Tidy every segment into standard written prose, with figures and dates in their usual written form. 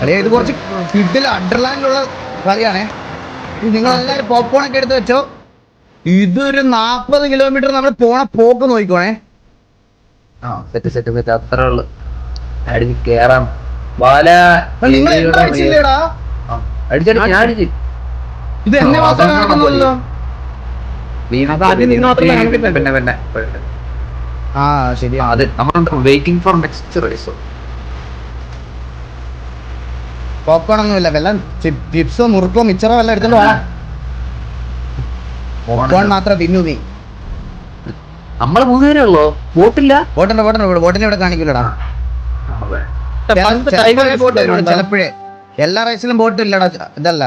അല്ലെ ഇത് കുറച്ച് കിഡിൽ അണ്ടർലാൻഡിലുള്ള കളിയാണേ. നിങ്ങൾ എല്ലാവരും പോപ്കോൺ ഒക്കെ എടുത്ത് വെച്ചോ. ഇതൊരു 40 കിലോമീറ്റർ നമ്മൾ പോണ പോക്ക് നോക്കിക്കോണേ. സെറ്റ് അത്ര ഉള്ളു. അടിച്ച് കേറാം. അടിച്ചില്ലേടാ? അടിച്ചു. ഇത് എന്നെ മാത്രം കാണിക്കുന്നുള്ളൂ. പിന്നെ ആ ശരിയാ. അത് നമ്മൾ waiting for next race. Popcorn ഒന്നുമില്ല, വെള്ളം ചിപ്സോ മുറുക്കോ മിച്ചറോ എല്ലാം എടുത്തോണ്ട് പോകാം. പോപ്കോൺ മാത്രം തിന്നു നീ. നമ്മള് 3 പേരേ ഉള്ളോ? ബോട്ടില്ല. ബോട്ടിനെ ഇവിടെ കാണിക്കില്ലടാ. ചിലപ്പോഴേ എല്ലാ റേസിലും ബോട്ട് ഇല്ലടാ. ഇതല്ല.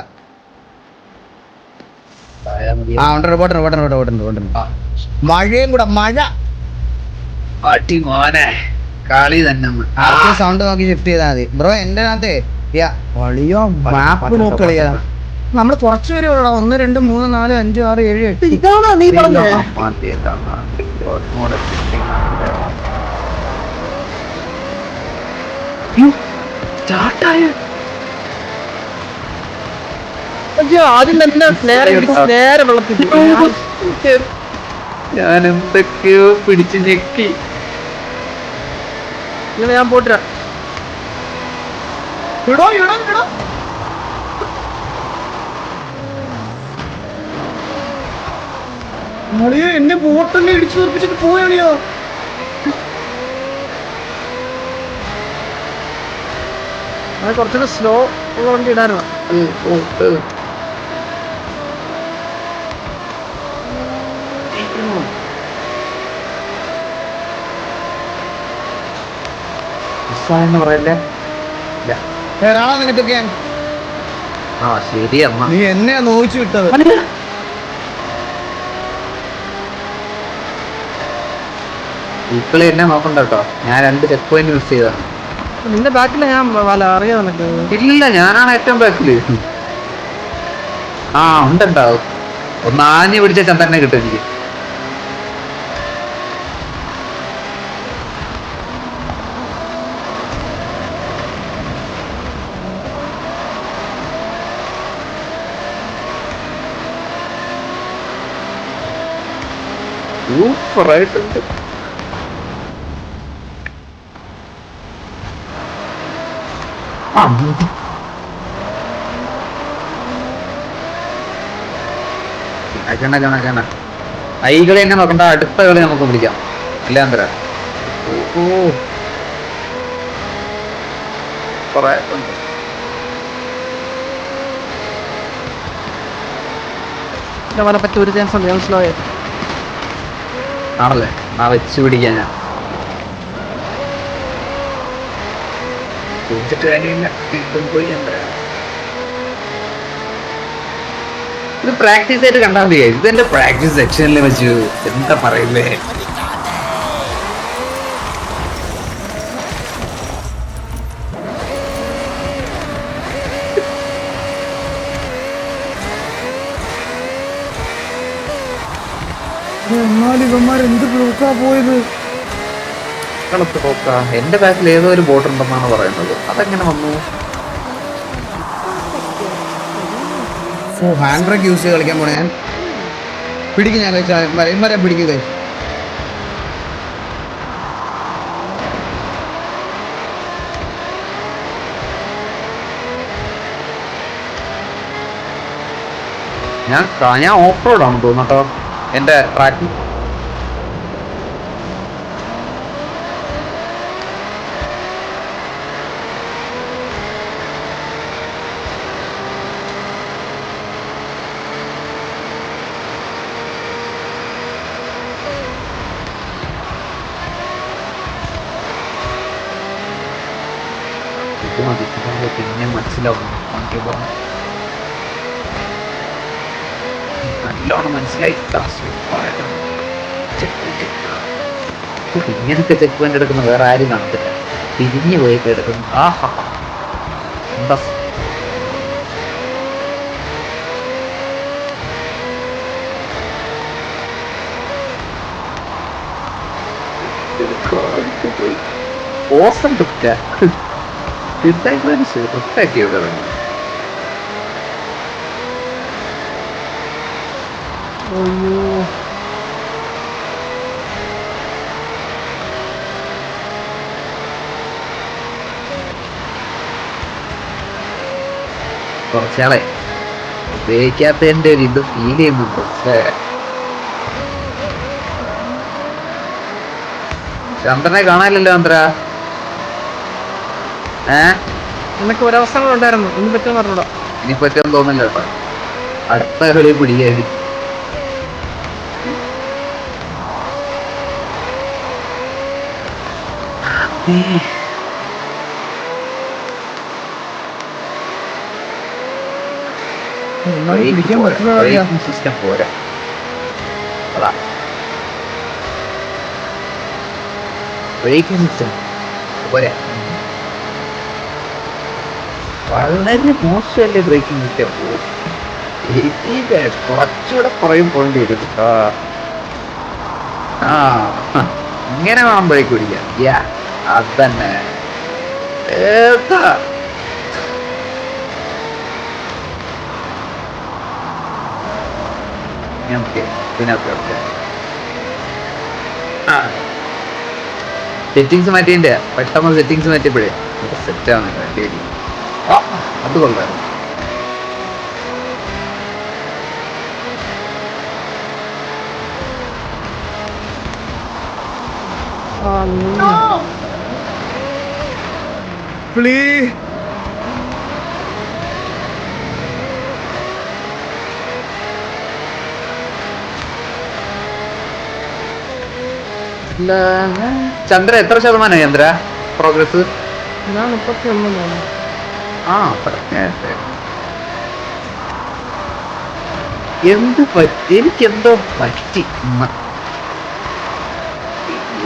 മഴയും കൂടെ. മഴ കളി തന്നെ. സൗണ്ട് നോക്കി ഷിഫ്റ്റ് ചെയ്താൽ മതി ബ്രോ. എന്റെ അകത്തെ കളിയോ മാപ്പ് നോക്കളിയാ. നമ്മള് കുറച്ചു പേര് 1 2 3 4 5 6 7 8. ഇതാണോ നീ പറഞ്ഞത്? ആദ്യം തന്നെ നേരെ വെള്ളത്തിൽ ഞാൻ എന്തൊക്കെയോ പിടിച്ച് ഞെക്കി. ഇങ്ങനെ ഞാൻ പോട്ടിരാ. എന്നെ ബോട്ടന്നെ ഇടിച്ചു തെറിപ്പിച്ചിട്ട് പോയാണിയോ? അത് കുറച്ചുകൂടെ സ്ലോ ഉള്ള വണ്ടി ഇടാനോ. പറയല്ലേ. നിനക്കൊക്കെ ശരി എന്നാ. നീ എന്നെയാ നോയിച്ചു വിട്ടത്. ഇപ്പോഴും എന്നെ നോക്കണ്ട കേട്ടോ. ഞാൻ 2 ചെക്ക് പോയിന്റ് മിസ് ചെയ്താണ്. നിന്റെ ബാക്കിൽ ഞാൻ അറിയാം നിനക്ക്. ഇല്ല, ഞാനാണ് ഏറ്റവും ബാക്കില്. ഉണ്ടുണ്ടാവും. ഒന്ന് ആഞ്ഞു പിടിച്ച ചന്ദ്രനെ കിട്ടും എനിക്ക്. സൂപ്പറായിട്ടുണ്ട്. ഐകളെ തന്നെ നോക്കണ്ട. അടുത്ത കളി നമുക്ക് പിടിക്കാം. അല്ലേ അന്തര? പറ്റി ഒരു ചാൻസ് ഉണ്ട്. ഞാൻ സ്ലോ ആണല്ലേ? വെച്ച് പിടിക്കാൻ ഞാൻ ഇത് പ്രാക്ടീസ് ആയിട്ട് കണ്ടാൽ മതി. ഇതെന്റെ പ്രാക്ടീസ് സെക്ഷനിൽ വെച്ചു. എന്താ പറയില്ലേ? ഇവന്മാരെന്ത് ബ്ലോക്കാ പോയത്? എന്റെ ബാക്കിൽ ഏതോ ഒരു ബോട്ട് ഉണ്ടെന്നാണ് പറയുന്നത്. അതെങ്ങനെ വന്നു? ഹാൻഡ് ബ്രേക്ക് യൂസ് ചെയ്ത് കളിക്കാൻ പോണേ. ഞാൻ പിടിക്കും. ഞാൻ കഴിച്ചാൽ പിടിക്കുക. ഞാൻ ഓഫ് റോഡ് ആണെന്ന് തോന്നട്ടോ എന്റെ ട്രാക്ക്. പിന്നെ മനസ്സിലാവും. നല്ലോണം മനസ്സിലായി. ഇങ്ങനത്തെ ചെക്ക് പോയിന്റ് എടുക്കുന്ന വേറെ ആരും കാണത്തില്ല. തിരിഞ്ഞു പോയിട്ട് എടുക്കുന്നു. എന്താ ഓസം അയ്യോ കുറച്ചാളെ ഉപയോഗിക്കാത്തതിന്റെ ഒരു ഇത് ഫീൽ ചെയ്യുന്നുണ്ട്. ചന്ദ്രനെ കാണാനില്ലല്ലോ ചന്ദ്ര. നിനക്ക് ഒരവസരങ്ങൾ ഉണ്ടായിരുന്നു ഇനി പറ്റുമെന്ന് പറഞ്ഞൂടാ. ഇനി പറ്റുമെന്ന് തോന്നില്ല കേട്ടോ. അടുത്ത കളി പിടിയായി. പിടിക്കാൻ പറ്റുന്ന കളിയാ. സിസ്റ്റം പോരാ. അതാ ബ്രേക്കിംഗ് സിസ്റ്റം പോരാ. വളരെ മോശമല്ലേ ബ്രേക്കിംഗ് സിസ്റ്റം. കുറച്ചുകൂടെ കുറയും പോയിന്റ് വരും. ഇങ്ങനെ വേണം ബ്രേക്ക് പിടിക്കാൻ. അതന്നെ സെറ്റിങ്സ് മാറ്റിന്റെ പെട്ടെന്ന് സെറ്റിങ്സ് മാറ്റിയപ്പോഴേ സെറ്റ് ആവുന്നില്ല. ശരി, അത് കൊള്ളാം. Please. ചന്ദ്ര എത്ര ശതമാനം ചന്ദ്ര പ്രോഗ്രസ്? ഞാൻ 31 എന്ത് പറ്റി? എനിക്കെന്തോ പറ്റി.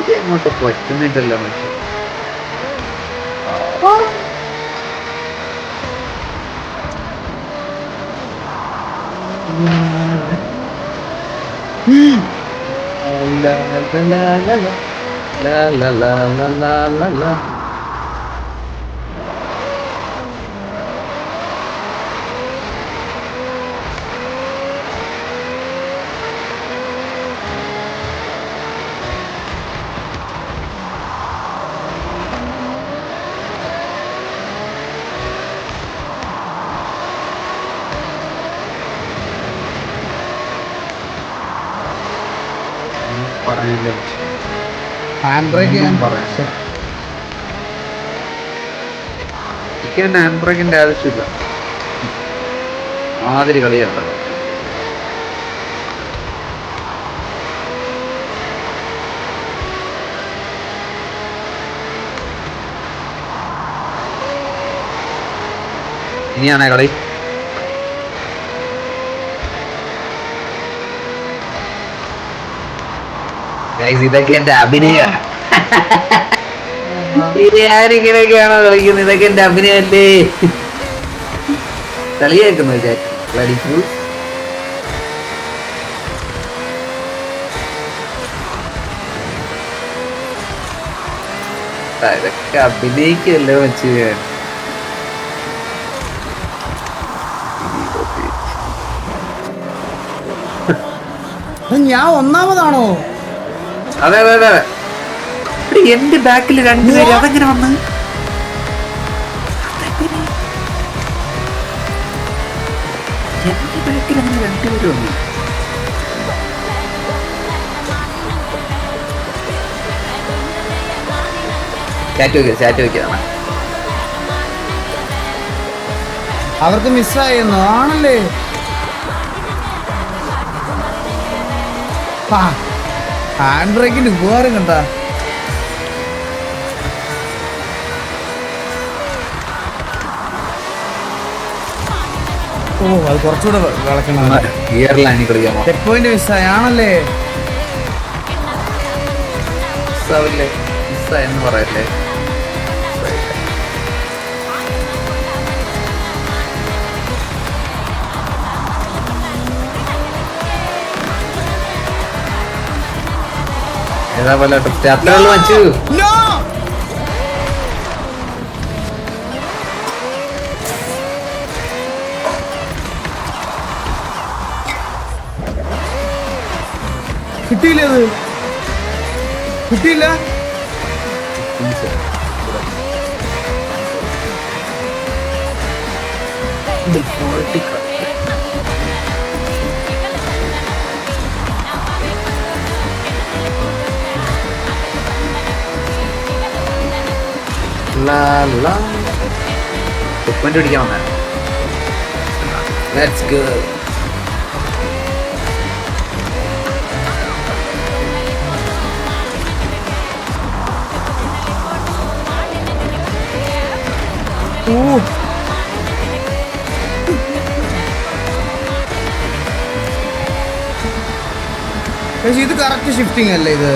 ഇതെങ്ങോട്ട് പറ്റുന്നിട്ടല്ലോ മനുഷ്യ. ഹാൻഡ് ബ്രേക്ക് ഞാൻ എനിക്ക് ഹാൻഡ് ബ്രേക്കിന്റെ ആവശ്യമില്ല. മാതിരി കളിയാണ്. ഇനിയാണേ കളി. ഇതൊക്കെ എന്റെ അഭിനയം. ഞാനിങ്ങനെയൊക്കെയാണോ കളിക്കുന്നത്? ഇതൊക്കെ എന്റെ അഭിനയല്ലേ. കളിയാക്കുന്നു കളിക്കൂ. ഇതൊക്കെ അഭിനയിക്കല്ലോ വെച്ച്. ഞാൻ ഒന്നാമതാണോ? അതെ അതെ അതെ. എന്റെ ബാക്കിൽ രണ്ടുപേര് അതെങ്ങനെ വന്ന്? എന്റെ ബാക്കിൽ അങ്ങനെ രണ്ടുപേര് വന്നു. ചാറ്റ് വെക്കാണ്. അവർക്ക് മിസ്സായിരുന്നു ആണല്ലേ? ഹാൻഡ് ബ്രേക്കിന്റെ ഉപകാരം കണ്ട. ഓ അത് കുറച്ചുകൂടെ കളക്കണം. ഗിയറിലാണ് കളിക്കാമോ? Check point മിസ്സായാണല്ലേ? മിസ്സാവില്ലേ? മിസ്സായെന്ന് പറയല്ലേ. കിട്ടിയില്ല അത് കിട്ടിയില്ല. പിടിക്കാൻ വന്ന ലെറ്റ്സ് ഗോ. പക്ഷെ ഇത് കറക്റ്റ് ഷിഫ്റ്റിംഗ് അല്ലേ ഇത്?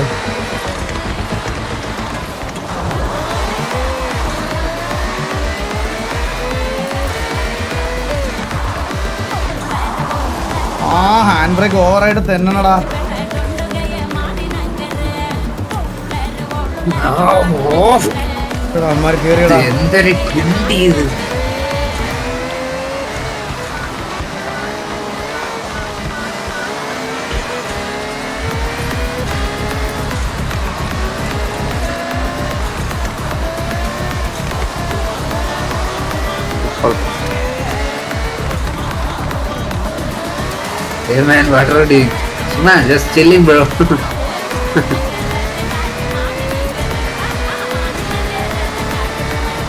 ആ ഹാൻഡ് ബ്രേക്ക് ഓവറായിട്ട് തന്നണടാ. അമ്മമാർ കേറിയടാ. എന്തൊരു കിണ്ടി ഇത്. Hey man, what are you doing? Man, just chilling, bro.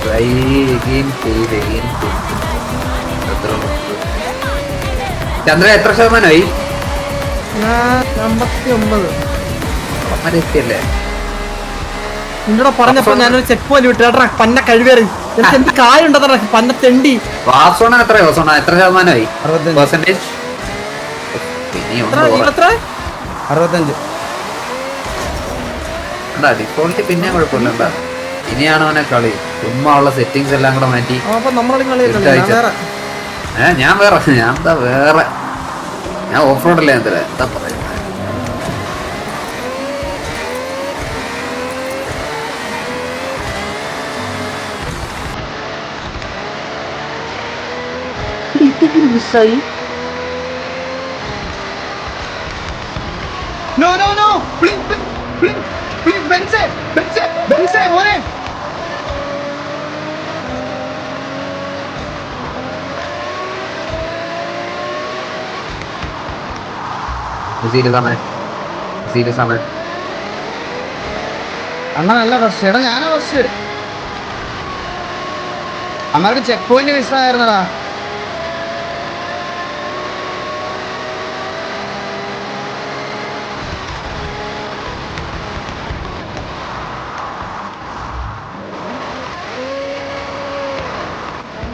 Try again, fail again. Chandra എത്ര ശതമാനമായി? ഞാൻ 59. എത്തിയല്ലേ? നിന്നോട് പറഞ്ഞപ്പോ ഞാനൊരു ചെക്ക് പോയിന്റ് വിട്ടേട്ടാ പന്ന കഴിവേറി. എനിക്ക് എന്ത് കായുണ്ടെന്നാ പന്ന തെണ്ടി. വാസോണ എത്രയോ? വാസോണ എത്ര ശതമാനമായി? 65. ഡിഫോൾട്ട് പിന്നെ കുഴപ്പമില്ല. ഇനിയാണ് അവനെ കളി. ചുമ്മാ ഉള്ള സെറ്റിങ്സ് എല്ലാം കൂടെ മാറ്റി. ഞാൻ വേറെ ഞാൻ ഓഫ് റോഡല്ലേ എന്താ പറയുന്നത്. മിസ്സായി. No, no, no! Please, please, please, Benze! Benze! Benze, മോനെ! സീരിയസ് ആണ്. അണ്ണനല്ല ഫസ്റ്റ്. എടാ ഞാനാ ഫസ്റ്റ്. അമ്മക്ക് ചെക്ക് പോയിന്റ് മിസ്സായിരുന്നടാ.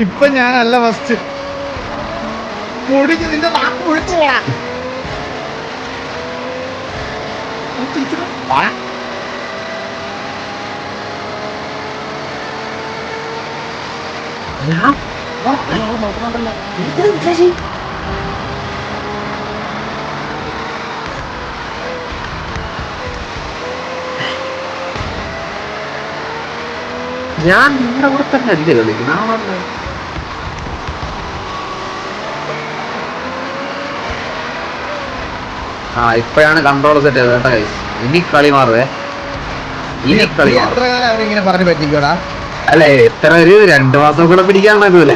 ഇപ്പൊ ഞാനല്ല ഫസ്റ്റ്. മുടിക്ക് നിന്റെ നാക്ക് മുഴിച്ചു ഞാൻ നിങ്ങളുടെ കൂടെ തന്നെ അല്ലേ കളിക്കുന്നത്. ഇപ്പോഴാണ് കൺട്രോൾ സെറ്റ് ചെയ്തത് കേട്ടോ ഗൈസ്. ഇനി കളി മാറുവേ. ഇനി കളി മാറും. എത്ര കാലം അവരിങ്ങനെ പറഞ്ഞു പറ്റിക്കോടാ? അല്ലെ എത്ര ഒരു 2 മാസം കൂടെ പിടിക്കാണോ ഇതുപോലെ.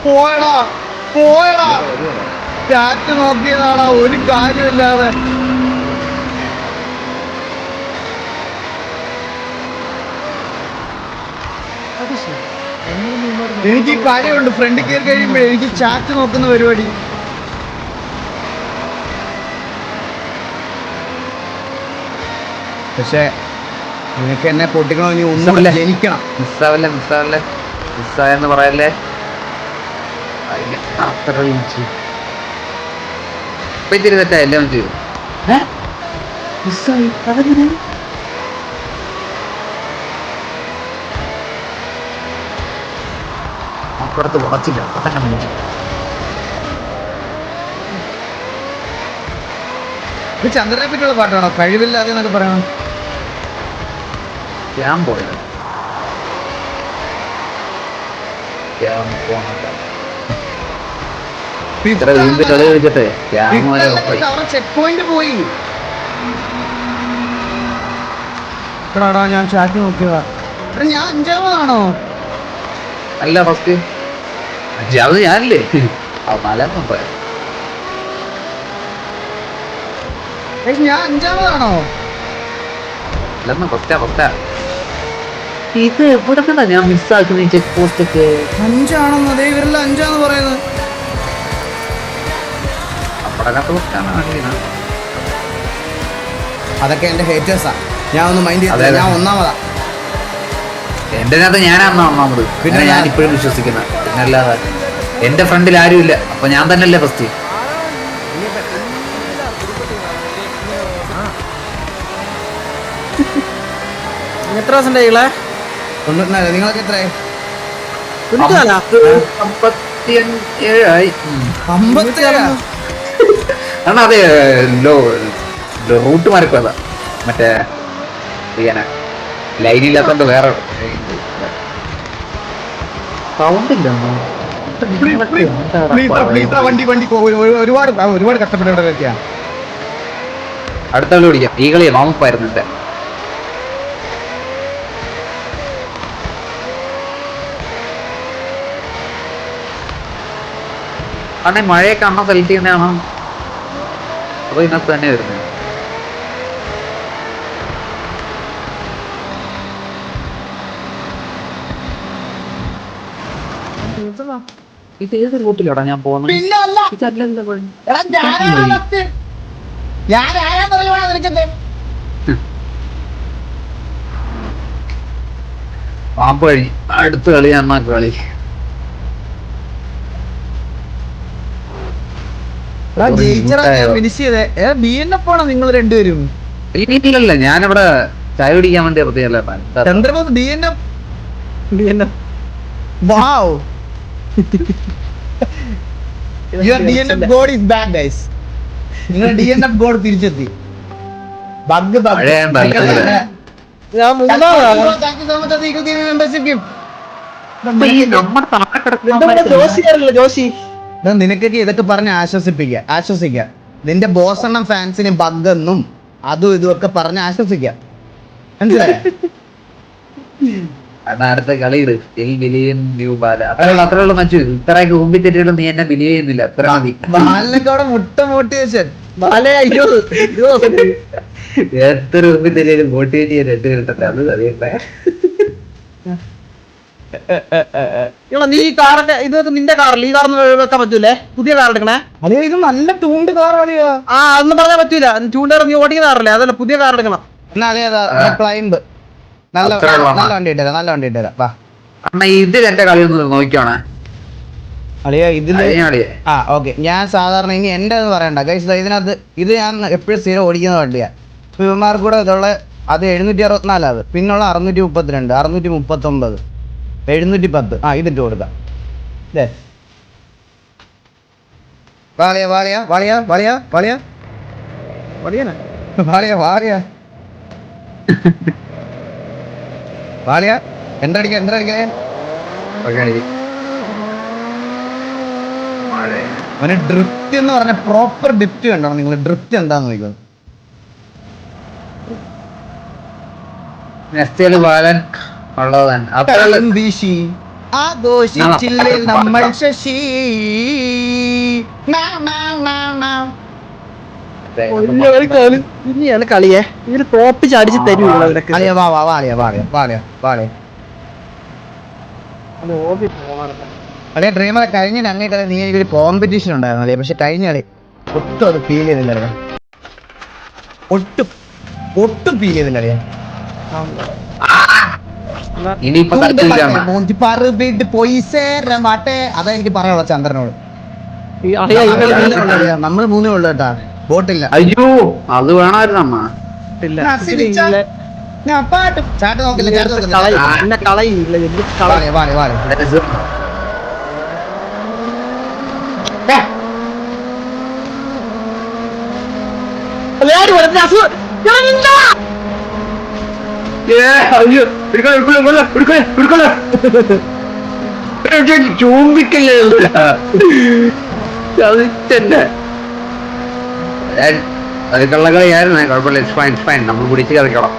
പോയടാ പോയടാ. ചാറ്റ് നോക്കിയതാടാ ഒരു കാര്യമില്ലാതെ. എനിക്ക് ഈ കാര്യമുണ്ട്. ഫ്രണ്ട് കയറി കഴിയുമ്പോഴേ എനിക്ക് ചാറ്റ് നോക്കുന്ന പരിപാടി. പക്ഷെ നിനക്ക് എന്നെ പൊട്ടിക്കണോ ഇനി ഒന്നുമില്ല. ജനിക്കണം. മിസ്സായെന്ന് പറയല്ലേ. അത്ര ഇപ്പൊ ഇത്തിരി തെറ്റാ എല്ലാം ചെയ്തു. മിസ്സായി അതെങ്ങനെ? അപ്പുറത്ത് ഉറച്ചില്ല. ഇത് ചന്ദ്രനെ പറ്റിയുള്ള പാട്ടാണോ? കഴിവില്ലാതെ എന്നൊക്കെ പറയണം. ഞാൻ പോയത് ഇത്ര വീണ്ടും കളി കളിച്ചിട്ട് ചെക്ക് പോയിന്റ് പോയി. എടാടാ ഞാൻ ചാറ്റ് നോക്കിയതാ. ഞാൻ 5-ാമതാണോ? അല്ല ഫസ്റ്റ് അഞ്ചാമത് ഞാനല്ലേ? നാലാമത് പോയത്. ഞാൻ 5-ാമതാണോ? അല്ലെന്ന് ഫസ്റ്റാ ഇത് എവിടെ കണ്ടാ ഞാൻ മിസ്സാക്കുന്ന ഈ ചെക്ക് പോസ്റ്റ് ഒക്കെ? 5 അതേ ഇവരെല്ലാം 5-ആന്ന് പറയുന്നത്. നമ്മുടെ ഫസ്റ്റാണ്. അതൊക്കെ എന്റെ ഹേറ്റേഴ്സാ. ഞാൻ ഒന്നും മൈൻഡ് ചെയ്തില്ല. ഞാൻ 1-ാമതാ. എന്റെ അകത്ത് ഞാനാണ് ഒന്നാമത്. പിന്നെ ഞാൻ ഇപ്പോഴും വിശ്വസിക്കുന്ന. പിന്നെ അല്ലാതെ എന്റെ ഫ്രണ്ടിൽ ആരും ഇല്ല. അപ്പൊ ഞാൻ തന്നെയല്ലേ ഫസ്റ്റ്. എത്ര ദിവസം ഉണ്ടായികളെ? 94. നിങ്ങൾക്ക് എത്രയായി? 57 57. കാരണം അതെ റൂട്ട് മാറിപ്പോ അതാ. മറ്റേ ലൈനില്ലാത്തോണ്ട് വേറെ സൗണ്ട് ഇല്ല. ഒരുപാട് കഷ്ടപ്പെട്ട് ഇവിടെ എത്തിയാ. അടുത്ത കളി പിടിക്കാം. ഈ കളി നോമ്പായിരുന്നു എന്റെ. കാരണം മഴയൊക്കെ അമ്മ സെലക്ട് ചെയ്യുന്നതാണോ അതോ ഇതിനകത്ത് തന്നെ വരുന്നത്? ഇത് ഏത് റൂട്ടിലാടാ ഞാൻ പോകുന്നത്? പാമ്പ് കഴിഞ്ഞ് അടുത്ത കളി ഞാൻ കളി. നിങ്ങൾ രണ്ടുപേരും ഇല്ലല്ല ഞാനിവിടെ ചായ കുടിക്കാൻ വേണ്ടി ഇറത്തിയല്ല. Chandrabose DNF. Wow. Your DNF god is back, guys. നിങ്ങൾ DNF god തിരിച്ചെത്തി. ബഗ് ഞാൻ 3-ാമതാണ്. ജോഷി നിനക്കൊക്കെ ഇതൊക്കെ പറഞ്ഞ് ആശ്വസിക്ക. നിന്റെ ബോസണ്ണം ഫാൻസിന് ബഗ് എന്നും അതും ഇതും ഒക്കെ പറഞ്ഞ് ആശ്വസിക്കാം. മനസ്സിലായോ? അടുത്ത കളി അത്രയുള്ള മച്ചു. ഇത്രയൊക്കെ മുമ്പിൽ തെറ്റിയുള്ള നീ എന്നെ ബിലീവ് ചെയ്യുന്നില്ല. അത്ര മതി. ബാലിനൊക്കെ അവിടെ മുട്ട മോട്ടിവേഷൻ. എത്ര മുമ്പിൽ തെറ്റിയാലും മോട്ടിവേറ്റ് ചെയ്യാൻ 2 കിട്ടട്ടെ. അത് അറിയട്ടെ. നീ കാറൊക്കെ ഇതൊക്കെ നിന്റെ കാറിൽ ഈ കാർന്ന് വെക്കാൻ പറ്റൂലേ? പുതിയ കാർ എടുക്കണേ? അതെ, ഇത് നല്ല തൂണ്ട് കാർ കളിയാ. അതൊന്നും പറഞ്ഞാൽ പറ്റൂല. ചൂണ്ടേർ നീ ഓടിക്കുന്ന കാറല്ലേ? അതല്ല, പുതിയ കാർ എടുക്കണം. ക്ലൈംബ് നല്ല വണ്ടി ഇട്ടുതരാം. വാ ഇതിൽ എന്റെ കളി ഒന്ന് നോക്കിയാണ് അളിയാ ഇതില്. ഓക്കെ, ഞാൻ സാധാരണ ഇനി എന്റെ എന്ന് പറയണ്ട ഗൈസ്. ഇതിനകത്ത് ഇത് ഞാൻ എപ്പോഴും സ്ഥിരം ഓടിക്കുന്ന വണ്ടിയാ. ഇവന്മാർക്ക് കൂടെ ഇതുള്ള അത് 764 അത്. പിന്നുള്ള 632, 639, 710. ഇതിട്ട് കൊടുക്കാം. എന്തടിക്കേ അവന് ഡ്രിഫ്റ്റ് എന്ന് പറഞ്ഞ പ്രോപ്പർ ഡ്രിഫ്റ്റ് കണ്ടോ നിങ്ങൾ? ഡ്രിഫ്റ്റ് എന്താന്ന് നോക്കുന്നത്? ബാലൻ ഉള്ളതാണ്. വീശി ആഘോഷിച്ചില്ലേ നമ്മൾ ശശി. ഇനിയാണ് കളിയെ ഇതിൽ തോപ്പിച്ച് അടിച്ച് തരൂ. അതെ ഡ്രീമറെ കഴിഞ്ഞ ഞങ്ങൾക്ക് നീ ഒരു കോമ്പറ്റീഷൻ ഉണ്ടായിരുന്നു അല്ലേ? പക്ഷെ കഴിഞ്ഞ കളി ഒട്ടും അത് ഫീൽ ചെയ്തില്ല. ഒട്ടും ഫീൽ ചെയ്തില്ല. അതാ എനിക്ക് പറയാനുള്ള ചന്ദ്രനോട്. നമ്മള് 3 ഉള്ളു കേട്ടാ, ബോട്ടില്ല. അയ്യോ അത് വേണമായിരുന്നു. ചാട്ട് നോക്കില്ല. ചൂമ്പിക്കല്ലേ അത് കള്ളക്കളിയായിരുന്നേ, കുഴപ്പമില്ല. ഫൈൻ ഫൈൻ, നമ്മൾ പിടിച്ച് കറിക്കണം.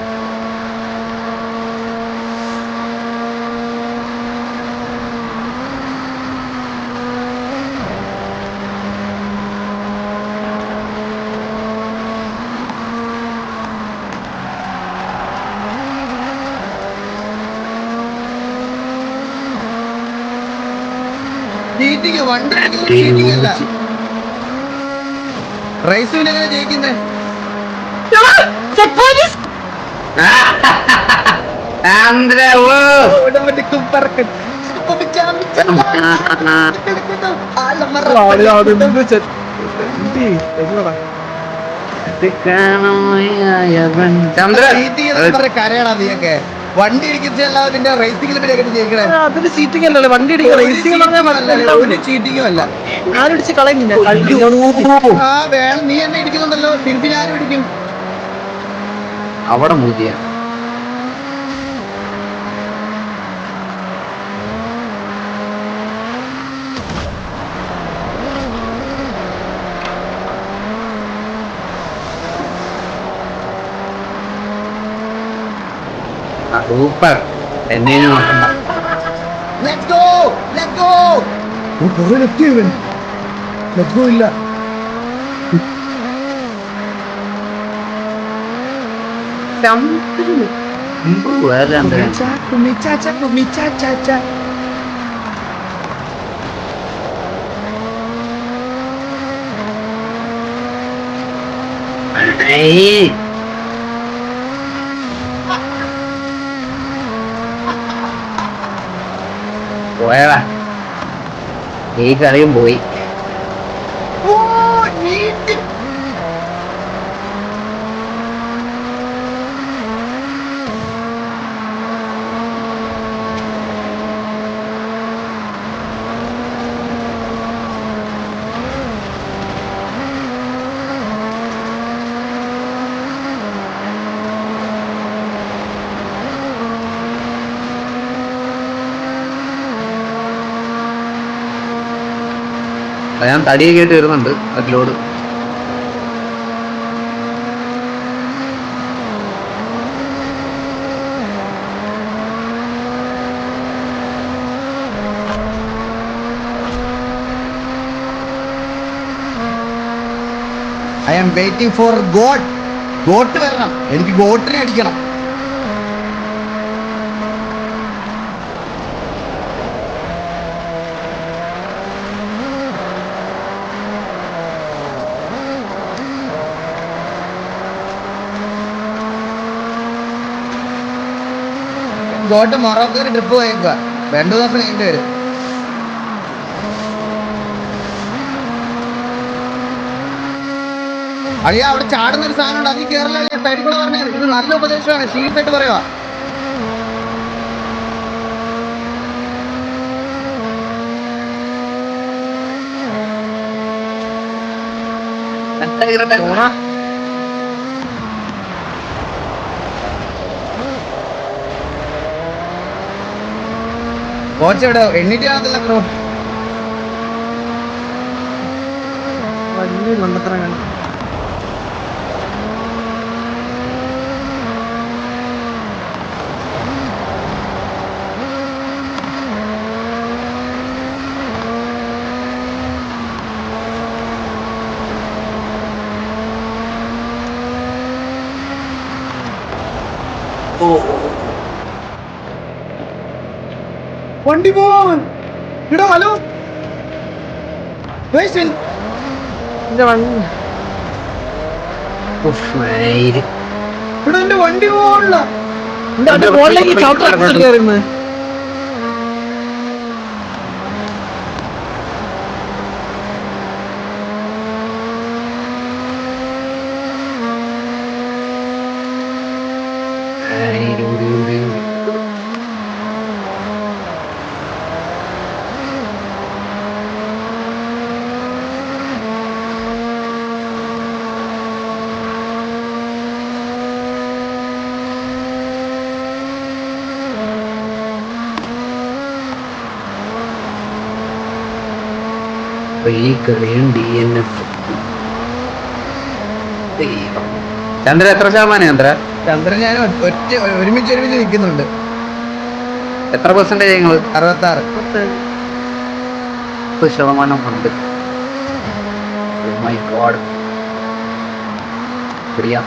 റേസിനെങ്ങനെ ജയിക്കുന്നേ? കരയടാ നീയൊക്കെ. വണ്ടി ഇടിക്കുന്നതിന്റെ റേസിംഗിൽ ജയിക്കണേ. അതിന് സീറ്റിംഗ് അല്ലല്ലോ, വണ്ടി റേസിംഗ് ചീറ്റിങ്ങും അല്ല. ഞാനിടിച്ച് കളയുന്നില്ല. ആ വേണം, നീ എന്നെ ഇടിക്കുന്നുണ്ടല്ലോ, തിരിച്ച് ഞാനും ഇടിക്കും. അവിടെ മൂതിയ സൂപ്പർ. എന്നെ നോക്കണ്ട. Let's go! Let's go! Let's go ഇല്ല. പോയടാ, ഈ കളിയും പോയി. ഞാൻ തടിയൊക്കെ ആയിട്ട് വരുന്നുണ്ട് അതിലോട്. I am waiting for goat. Got വരണം, എനിക്ക് ഗോട്ടിനെ അടിക്കണം. ഗോട്ട് മൊറോക്കോയിൽ ട്രിപ്പ് പോയേക്കുക, 2 ദിവസം കഴിഞ്ഞിട്ട് വരും. അളിയ അവിടെ ചാടുന്നൊരു സാധനം ഉണ്ട്, അതിൽ കയറില്ല. സൈഡിൽ കൂടെ പറഞ്ഞത് ഇത് നല്ല ഉപദേശമാണ്, സീരിയസ് ആയിട്ട് പറയുക. കോച്ച് ഇവിടെ എണ്ണിട്ടാണല്ലോ ബ്രോ. വലിയ മണ്ടത്തരം കാണും. വണ്ടി പോവാൻ ഇടോ. ഹലോ എന്റെ വണ്ടി ഇവിടെ എന്റെ വണ്ടി പോവാനുള്ള ബോളിലേക്ക് ചവിട്ടി കയറുന്നത്. ചന്ദ്ര എത്ര ശതമാനം ചന്ദ്ര? ചന്ദ്രൻ ഞാൻ ഒരുമിച്ച് നിൽക്കുന്നുണ്ട്. എത്ര പെർസെന്റേജ് ഞങ്ങള്? 66. 10% ഉണ്ട്. My God. പ്രിയ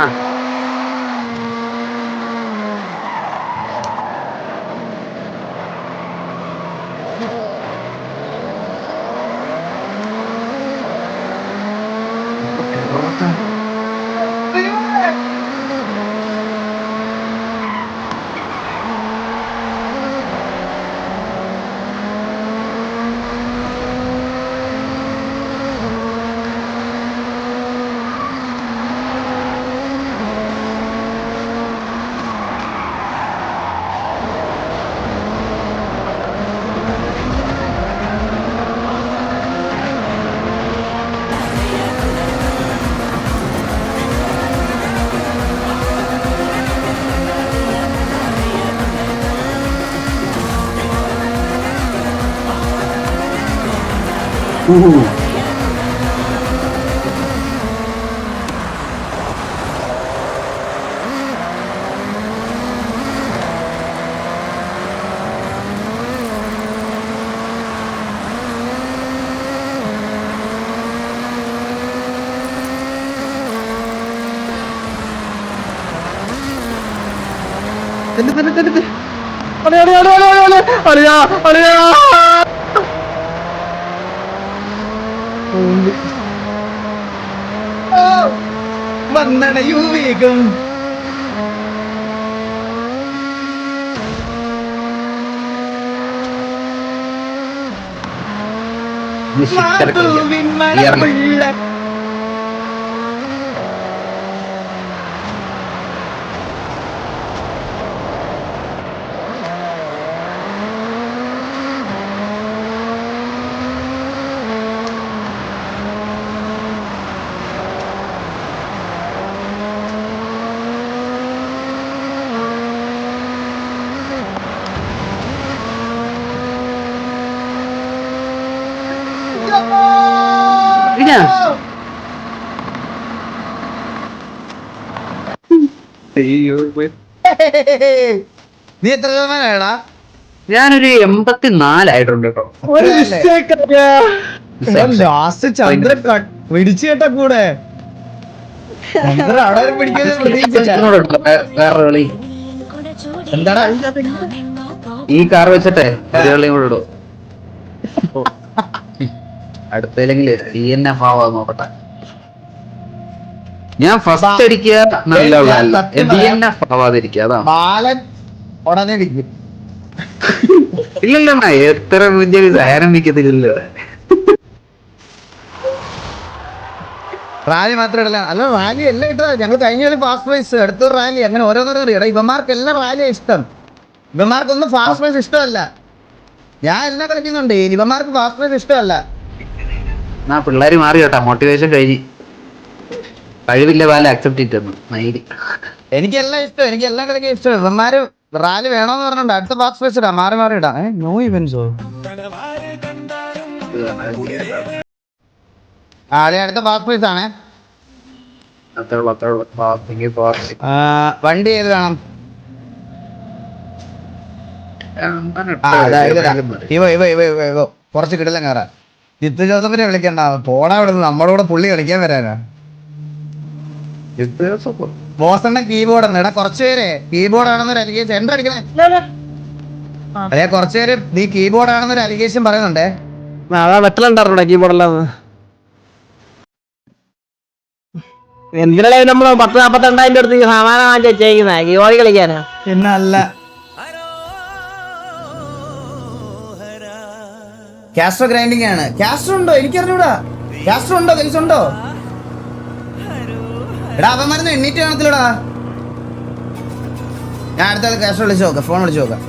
ആ വന്നണയൂ വേഗം. മാധുവിൻ മണമുള്ള നീ എത്ര ശതമാനാടാ? ഞാനൊരു 84 ആയിട്ടുണ്ട് കേട്ടോ. ലാസ്റ്റ് ചന്ദ്രൻ പിടിച്ചു കേട്ട കൂടെ ചന്ദ്രൻ അവിടെ വരെ പിടിക്കുന്നത് വേറെ കളി എന്താടാ? ഈ കാർ വെച്ചിട്ടെ ഒരു കളിയും കൂടെ ഇടും. അടുത്തില്ലെങ്കിൽ DNF ആവാ നോക്കട്ടെ. ഞാൻ ഫസ്റ്റ് അടിക്കുക നല്ല DNF ആവാതിരിക്കുക. അതാണ് ബാലൻ ഉടനെ ഇടിക്കും. ഇല്ലല്ലണ്ണ എത്ര വിദ്യാഭ്യാസം ആരംഭിക്കത്തില്ല. റാലി മാത്രം ഇടല. അല്ല റാലി എല്ലാം ഇട്ടാ ഞങ്ങൾ കഴിഞ്ഞ കളി ഫാസ്റ്റ് പ്രൈസ് അടുത്തൊരു റാലി അങ്ങനെ ഓരോന്നോരോ ഇടാം. ഇവന്മാർക്ക് എല്ലാം റാലിയാ ഇഷ്ടം. ഇവന്മാർക്കൊന്നും ഫാസ്റ്റ് പ്രൈസ് ഇഷ്ടമല്ല. ഞാൻ എല്ലാം കളിക്കുന്നുണ്ട്. ഇവന്മാർക്ക് ഫാസ്റ്റ് പ്രൈസ് ഇഷ്ടമല്ല. പിള്ളേര് മാറി കേട്ടാ. മോട്ടിവേഷൻ കഴിഞ്ഞ് കഴിവില്ല ബാല അക്സെപ്റ്റ് ചെയ്തിരുന്നു. എനിക്ക് എല്ലാം ഇഷ്ടം. എനിക്ക് എല്ലാം കളിക്കാൻ ഇഷ്ടം. ഇവന്മാര് റാലി വേണോന്ന് പറഞ്ഞോണ്ട് അടുത്ത ഫാസ്റ്റ് പ്രൈസ് ഇടാം. മാറി മാറി ഇടാം. നോ ഇവന്റ്സോ അടുത്ത ഫാസ്റ്റ് പ്രൈസ് ആണേ. വണ്ടി ഏത് വേണം? കുറച്ച് കിടിലം കയറാൻ. ജിത്തു ജോസഫിനെ വിളിക്കണ്ട. പോടാ ഇവിടെ നിന്ന്. നമ്മുടെ കൂടെ പുള്ളി കളിക്കാൻ വരാനാ. ബോസണ്ണ കീബോർഡ് ആണ്. എടാ കുറച്ചുപേര് കീബോർഡ് ആണെന്നൊരു അലിഗേഷൻ എന്താ അടിക്കണേ? അതെ കുറച്ചുപേര് നീ കീബോർഡ് ആണെന്നൊരു അലിഗേഷൻ പറയുന്നുണ്ടേ. അതാ വെട്ടലുണ്ടായിരുന്നോടെ കീബോർഡെല്ലാം. എന്തിനാ നമ്മള് 10-42,000 അടുത്ത് സാമാനം വെച്ചേക്കുന്ന കീബോർഡ് കളിക്കാനാ? പിന്നെ അല്ല കാസ്ട്രോ ഗ്രൈൻഡിങ് ആണ്. കാസ്ട്രോ ഉണ്ടോ എനിക്കറിഞ്ഞൂടാ. കാസ്ട്രോ ഉണ്ടോ ഗൈസ് ഉണ്ടോ? എടാ അവന്മാരൊന്നും എണ്ണീറ്റ് കാണത്തില്ലടാ. ഞാൻ അടുത്ത കാസ്ട്രോ വിളിച്ചു നോക്കാം, ഫോൺ വിളിച്ചു നോക്കാം.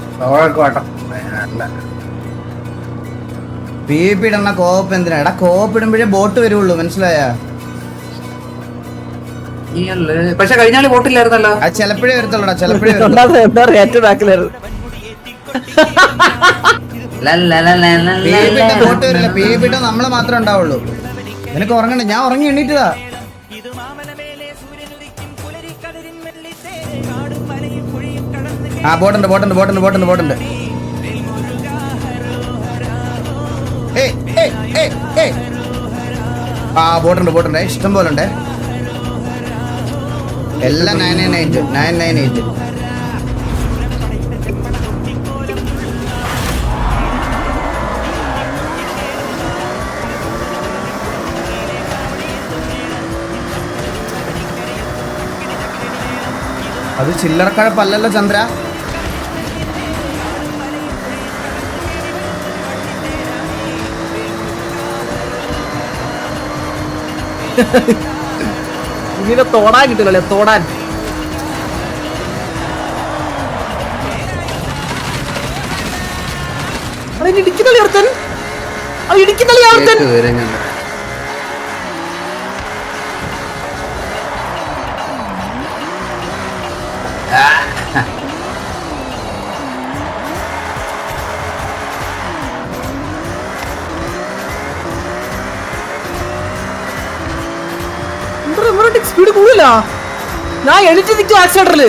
PvP ഇടണ കോപ്പ് എന്തിനാ? എടാ കോപ്പ് ഇടുമ്പോഴേ ബോട്ട് വരുള്ളൂ, മനസ്സിലായ? പക്ഷെ കഴിഞ്ഞാല് ബോട്ടില്ലായിരുന്നല്ലോ. അത് ചിലപ്പോഴേ വരത്തുള്ളൂടാ, ചിലപ്പോഴേ ബോട്ട് വരില്ല. PvP ഇട്ട നമ്മള് മാത്രമേ ഉണ്ടാവുള്ളൂ. നിനക്ക് ഉറങ്ങണ്ട, ഞാൻ ഉറങ്ങി എണ്ണീറ്റതാ. ആ ബോട്ടുണ്ട് ബോട്ടുണ്ട് ബോട്ടുണ്ട് ബോട്ടുണ്ട് ബോട്ടുണ്ട്. ആ ബോട്ടുണ്ട് ബോട്ടുണ്ട്, ഇഷ്ടം പോലെ ഉണ്ട്. എല്ലാം 998. അത് ചില്ലറക്കഴപ്പല്ലല്ലോ ചന്ദ്ര. ഇങ്ങനെ തോടാൻ കിട്ടില്ലല്ലേ, തോടാൻ. ഇടിക്കുന്നളി ഓർത്തൻ, ഇടിക്കുന്നളി ഓർത്തൻ. സ്പീഡ് കൂടില്ല. ഞാൻ എഡിറ്റ് നിൽക്കും ആക്സിഡന്റില്.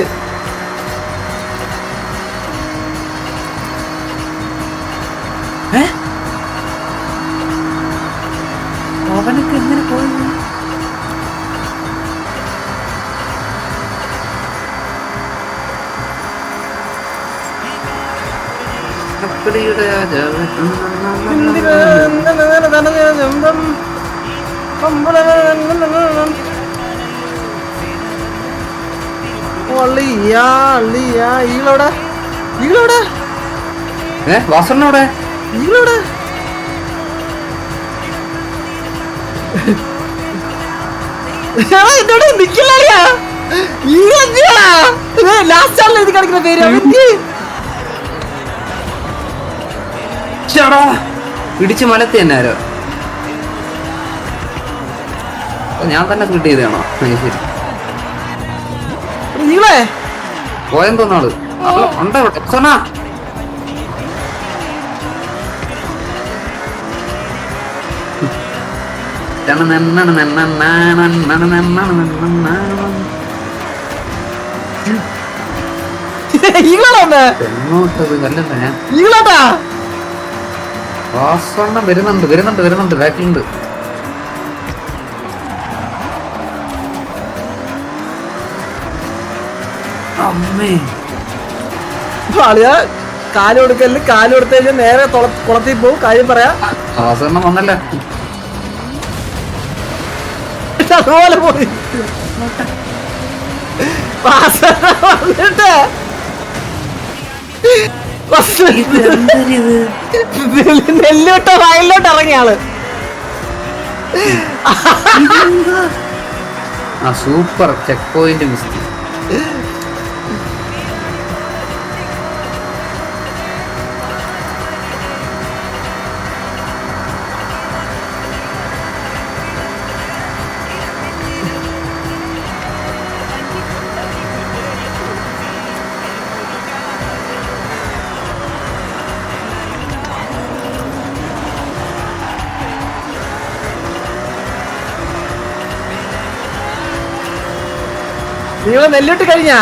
അവനൊക്കെ എങ്ങനെ പോയി? വാസനോടെ പിടിച്ച് മലത്തി തന്നെ ആരോ. ഞാൻ തന്നെ ഫിൽഡ് ചെയ്താണോ? ശരി പോയെന്ന് തോന്നാള് ഉണ്ടോ സോണ? വരുന്നുണ്ട് വരുന്നുണ്ട് വരുന്നുണ്ട് ബാക്കിലുണ്ട്. അമ്മേ കാല് കൊടുക്കല്, കാല് കൊടുത്തു കഴിഞ്ഞാൽ നേരെ കുളത്തിൽ പോവും. കാര്യം പറയാ അവസരണം വന്നല്ല, അതുപോലെ പോയി നെല്ലോട്ടോ വയലിലോട്ട് ഇറങ്ങിയ ആള്. Super check point miss. നിങ്ങള് നെല്ലിട്ട് കഴിഞ്ഞാ?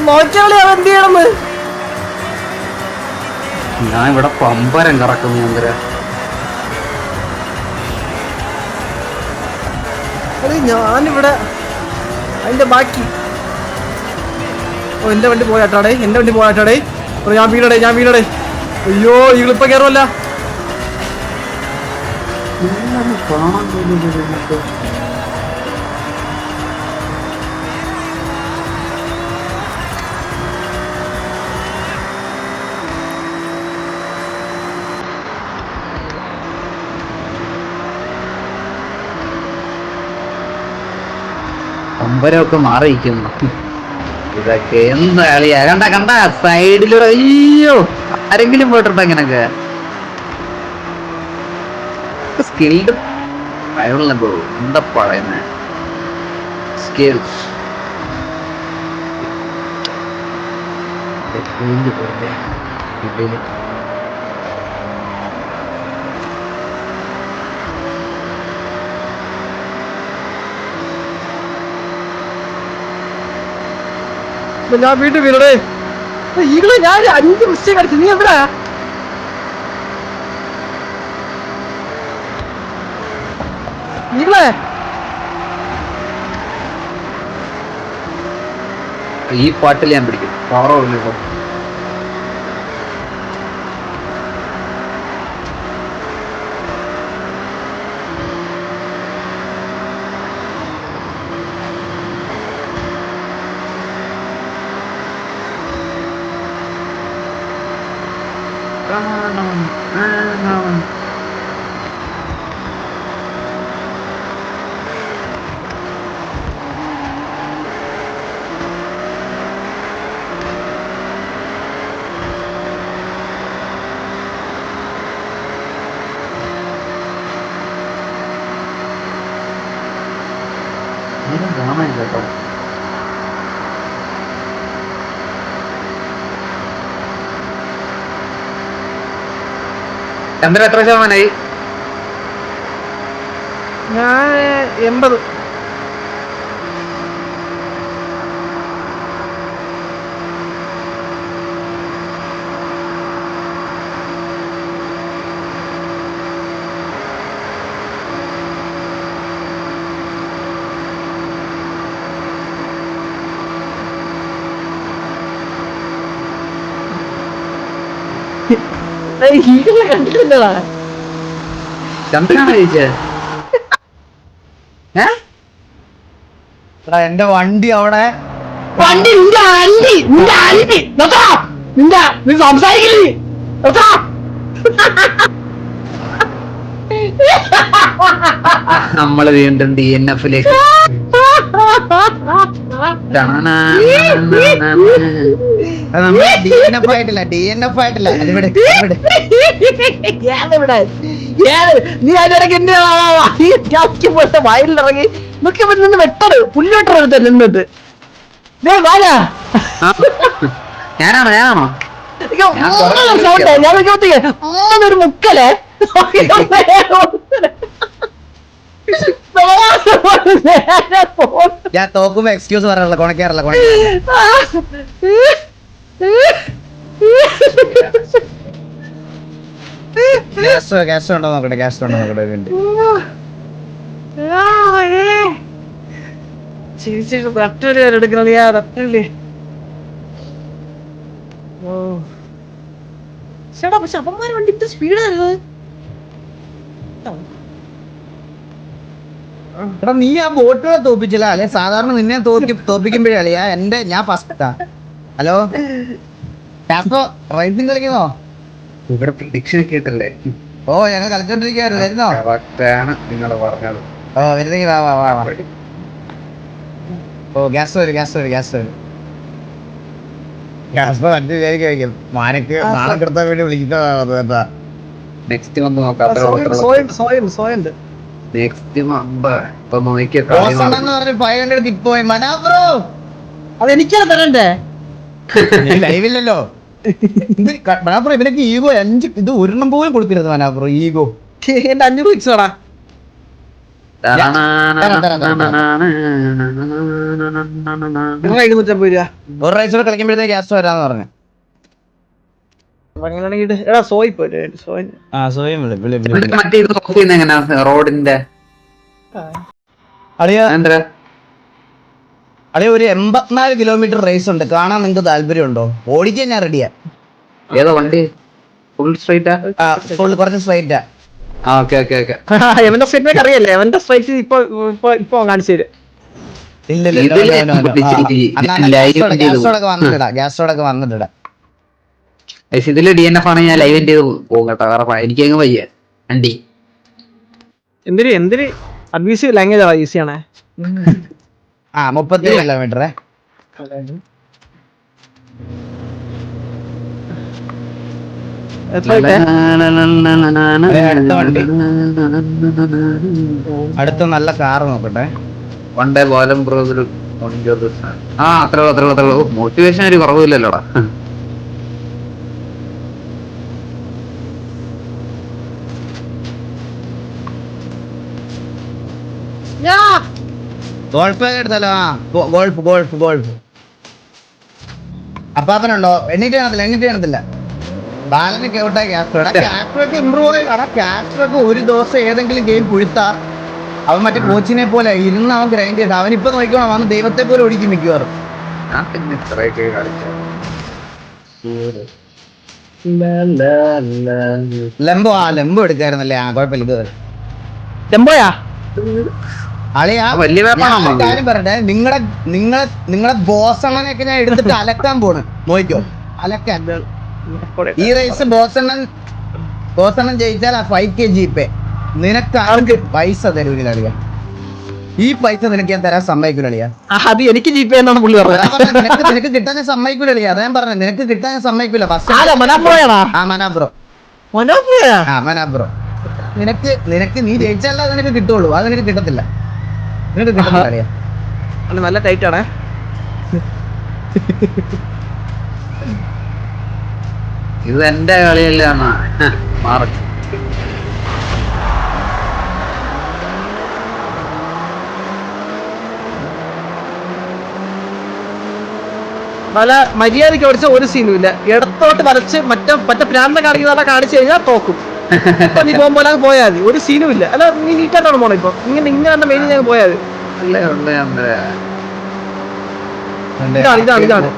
നോക്കിയാളി അവൻ എന്ത് ചെയ്യണമെന്ന്. ഞാൻ ഇവിടെ പമ്പരം കറക്കുന്നു. ചന്ദ്ര ഞാനിവിടെ അതിന്റെ ബാക്കി. ഓ എന്റെ വണ്ടി പോയാട്ടാടേ, എന്റെ വണ്ടി പോയാട്ടാടേ. ഞാൻ വീടടേ, ഞാൻ വീടടേ. അയ്യോ ഇങ്ങളിപ്പോ കയറുമല്ല. കാണാൻ തോന്നുന്നു. അമ്പരമൊക്കെ മാറിയിരിക്കുന്നു. ഇതൊക്കെ എന്താ കളിയാ? കണ്ട കണ്ട സൈഡിലൂടെ അയ്യോ ആരെങ്കിലും പോയിട്ടുണ്ടോ ഇങ്ങനൊക്കെ? സ്കിൽഡ് എന്താ പറയുന്നേ? സ്കിൽസ് ഞാൻ വീട്ടിൽ വീടേ ഈകളെ ഞാൻ 5 മിസ്റ്റേക്ക് അടിച്ചു. നീ എവിടാ? ഈകളെ ഈ പാട്ടിൽ ഞാൻ പിടിക്കും. പവറോ ഇല്ലല്ലോ. കേട്ടോ ചന്ദ്രൻ എത്ര ശതമാനായി? ഞാൻ 80. ഈകളെ കണ്ടില്ലടാ. ചന്ദ്രനാണ് ചോദിച്ചേ. എന്റെ വണ്ടി അവിടെ വണ്ടി നീ സംസാരിക്കില്ലേ? നമ്മള് വീണ്ടും DNF-ലേക്ക്. DNF ആയിട്ടില്ല അതിവിടെ നീ അതിനിടയ്ക്ക് എന്റെ വയലിലിറങ്ങി നോക്കിയപ്പോ നിന്ന് വെട്ടറ് പുല്ലുവെട്ടർ എടുത്ത നിന്നിട്ട് ഞാനാണോ ഞാൻ ഒരു മുക്കലേ ഞാൻ തോക്കുമ്പോ എക്സ്ക്യൂസ് പറയാറില്ല കൊണക്കാറില്ല ഗ്യാസ് ഉണ്ടോ നോക്കട്ടെ പക്ഷെ അപ്പന്മാര് വണ്ടി ഇത്ര സ്പീഡായിരുന്നു. എടാ നീ ആ ബോട്ടുകളെ തോപ്പിച്ചില്ല അല്ലെ? സാധാരണ നിന്നെ തോപ്പിക്കുമ്പോഴേ അളിയാ ഞാൻ ഫസ്റ്റാ. Hello rising കളിക്കുന്നോ? ഇവിടെ പ്രഡിക്ഷൻ കേട്ടല്ലേ? ഓ ഞങ്ങൾ കളിച്ചോണ്ടിരിക്കുവായിരുന്നു. വരുന്നോ? നിങ്ങൾ പറഞ്ഞത്. ഓ വരുന്നെങ്കിൽ വാ. ഓ ഗ്യാസ് വരും വണ്ടി വിചാരിക്കും മാനക്ക് നാളെ കിടത്താൻ വേണ്ടി വിളിക്കുന്നതാ. നെക്സ്റ്റ് വന്ന് നോക്കാം. അതെനിക്കാണ് തരണ്ടേ? ലൈവില്ലല്ലോ മനാപ്രോ. ഇവനൊക്കെ ഈഗോ 5 ഇത് ഒരെണ്ണം പോലും കൊടുക്കരുത് മനാപ്രോ. ഈഗോ എന്റെ 5 ഫിക്സോടാ. ഒരു റൈസോടെ കളിക്കുമ്പോഴത്തേക്ക് ഗ്യാസ് വരാന്ന് പറഞ്ഞു. റോഡിന്റെ അളിയ ഒരു 84 കിലോമീറ്റർ റേസ് ഉണ്ട്. കാണാൻ നിങ്ങക്ക് താല്പര്യമുണ്ടോ? ഓടിക്കാൻ ഞാൻ റെഡിയാ. ഏതോ വണ്ടി? ഫുൾ സ്ട്രൈറ്റാ? കുറച്ച് സ്ട്രൈറ്റാ. Okay okay okay. എവന്റെ സ്ട്രൈറ്റ് അറിയല്ലേ? എവന്റെ സ്ട്രൈറ്റ് ഇപ്പൊ കാണിച്ചു തരും. ഇതില് DNF ആണ്. ഞാൻ ലൈവ് ചെയ്ത് പോകും കേട്ടോ. വേറെ എനിക്കങ്ങ് വയ്യ വണ്ടി. എന്തിന് അബ്യൂസീവ് ലാംഗ്വേജ് ആണ് യൂസ് ചെയ്യണേ? 30 കിലോമീറ്റർ. അടുത്ത നല്ല കാറ് നോക്കട്ടെ. വണ്ടേ ബോലം അത്രേ മോട്ടിവേഷൻ ഒരു കുറവില്ലല്ലോടാ. ഗോൾഫ് എടുത്തല്ലോ. ഗോൾഫ് അപ്പാപ്പനുണ്ടോ? എണ്ണീറ്റ് കാണത്തില്ല. ബാലന് കേട്ടാ ക്യാപ്റ്ററൊക്കെ ഇമ്പ്രൂവ് ക്യാപ്റ്ററൊക്കെ ഒരു ദിവസം ഏതെങ്കിലും ഗെയിം പുഴുത്താ അവൻ മറ്റേ കോച്ചിനെ പോലെ ഇരുന്ന് അവൻ ഗ്രൈൻഡ് ചെയ്ത് അവനിപ്പൊ നോക്കിക്കോണം അവൻ ദൈവത്തെ പോലെ ഒടിക്കും മിക്കവാറും. ലെമ്പോ എടുക്കായിരുന്നല്ലേ? കുഴപ്പമില്ല. ഇത് ലെമ്പോയാ അളിയാ കാര്യം പറയട്ടെ. നിങ്ങളെ ബോസണ്ണനെയൊക്കെ ഞാൻ എടുത്തിട്ട് അലക്കാൻ പോണ്. നോക്കിക്കോ, അലക്കാൻ. ഈ റേസ് ബോസണ്ണൻ ജയിച്ചാൽ 5K ജീപ്പേ. നിനക്ക് ആർക്ക് പൈസ തരൂല അളിയാ. ഈ പൈസ നിനക്ക് ഞാൻ തരാൻ സമ്മതിക്കൂല അളിയാ. അത് എനിക്ക് ജീപ്പേ എന്നാണ് പുള്ളി പറഞ്ഞത്. നിനക്ക് കിട്ടാൻ ഞാൻ സമ്മതിക്കൂല അളിയാ. അതാ ഞാൻ പറഞ്ഞത്, നിനക്ക് കിട്ടാൻ ഞാൻ സമ്മതിക്കൂല. മനാബ്രോ നിനക്ക് നീ ജയിച്ചാലേ നിനക്ക് കിട്ടുള്ളൂ. അത് നിനക്ക് കിട്ടത്തില്ല. അറിയാം. നല്ല ടൈറ്റ് ആണേ. ഇത് എന്റെ കളിയല്ല. നല്ല മര്യാദയ്ക്ക് ഓടിച്ച ഒരു സീനും ഇല്ല. ഇടത്തോട്ട് വരച്ച് മറ്റേ പ്രാന്ത കാണിച്ചു കഴിഞ്ഞാൽ തോക്കും. നീ പോകുമ്പോൾ പോയാൽ മതി, ഒരു സീനും ഇല്ല. അല്ല നീ നീറ്റായിട്ടാണ് പോണേ. ഇപ്പൊ ഇങ്ങനെ മെയിൻ ഞാൻ പോയാൽ ഇതാണ്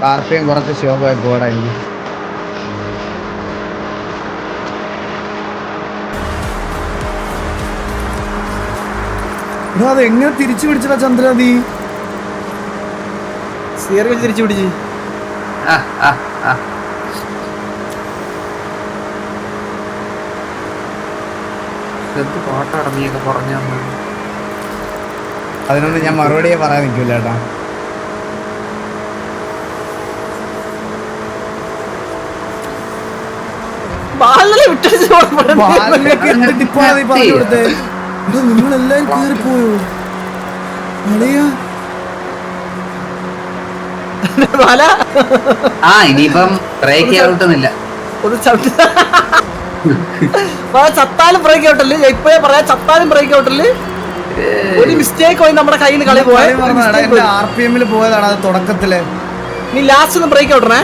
കുറച്ച് ശോഭമായി പോടാ. അതെങ്ങനെ തിരിച്ചു പിടിച്ചടാ ചന്ദ്ര? നീ തിരിച്ചു പിടിച്ച് അതിനൊന്നും ഞാൻ മറുപടിയെ പറയാൻ നിൽക്കില്ല കേട്ടോ. നിങ്ങളെല്ലാരും കേറിപ്പോയോ? ഇനിയിപ്പം ബ്രേക്ക് ഔട്ടൊന്നുമില്ല. ചത്താലും ബ്രേക്ക് ഔട്ടല്ലേ? ഇപ്പോഴേ പറയാം, ചത്താലും ബ്രേക്ക് ഔട്ടല്ലേ? ഒരു മിസ്റ്റേക്ക് പോയി നമ്മുടെ കയ്യിൽ നിന്ന് കളി പോയ. RPM പോയതാണ് അത് തുടക്കത്തില്. നീ ലാസ്റ്റ് ഒന്ന് ബ്രേക്ക് ഔട്ടണേ.